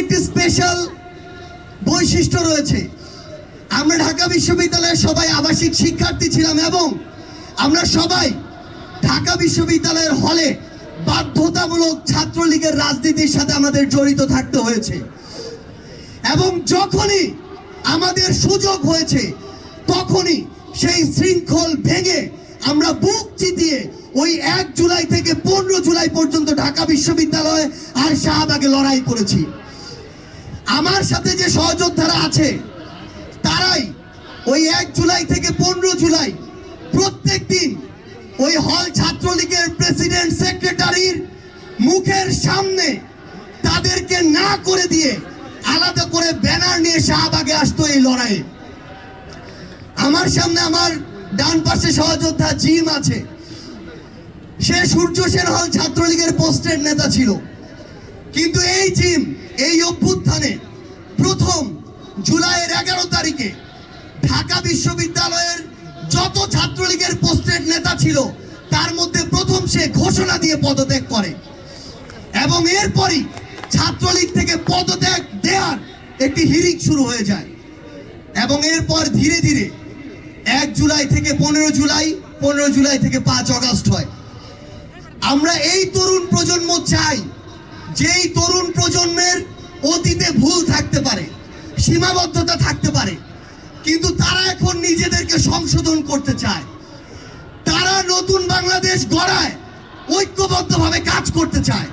একটি স্পেশাল বৈশিষ্ট্য রয়েছে। আমরা ঢাকা বিশ্ববিদ্যালয়ের সবাই আবাসিক শিক্ষার্থী ছিলাম এবং আমরা সবাই ঢাকা বিশ্ববিদ্যালয়ের হলে বাধ্যতামূলক ছাত্রলীগের রাজনীতির সাথে আমাদের জড়িত থাকতে হয়েছে। এবং যখনই আমাদের সুযোগ হয়েছে তখনই সেই শৃঙ্খল ভেঙে আমরা বুক চিতিয়ে ওই 1 জুলাই থেকে 15 জুলাই পর্যন্ত ঢাকা বিশ্ববিদ্যালয়ে আর শাহবাগে লড়াই করেছি। আমার সাথে যে সহযোদ্ধারা আছে তারাই ওই 1 জুলাই থেকে 15 জুলাই প্রত্যেক দিন ওই হল ছাত্রলীগের প্রেসিডেন্ট সেক্রেটারির মুখের সামনে তাদেরকে না করে দিয়ে আলাদা করে ব্যানার নিয়ে শাহবাগে আসতো এই লড়াইয়ে। আমার সামনে আমার ডান পাশে সহযোদ্ধা জিম আছে, সে সূর্য সেন হল ছাত্রলীগের পোস্টের নেতা ছিল। কিন্তু এই জিম এই অভ্যুত্থানে প্রথম জুলাইয়ের 11 তারিখে ঢাকা বিশ্ববিদ্যালয়ের যত ছাত্রলীগের পোস্টের নেতা ছিল তার মধ্যে প্রথম সে ঘোষণা দিয়ে পদত্যাগ করে এবং এরপরই ছাত্রলীগ থেকে পদত্যাগ দেওয়ার একটি হিড়িক শুরু হয়ে যায় এবং এরপর ধীরে ধীরে 1 জুলাই থেকে 15 জুলাই, 15 জুলাই থেকে 5 আগস্ট হয়। আমরা এই তরুণ প্রজন্ম চাই, যেই তরুণ প্রজন্মের অতীতে ভুল থাকতে পারে, সীমাবদ্ধতা থাকতে পারে, কিন্তু তারা এখন নিজেদেরকে সংশোধন করতে চায়। তারা নতুন বাংলাদেশ গড়ায় ঐক্যবদ্ধভাবে কাজ করতে চায়।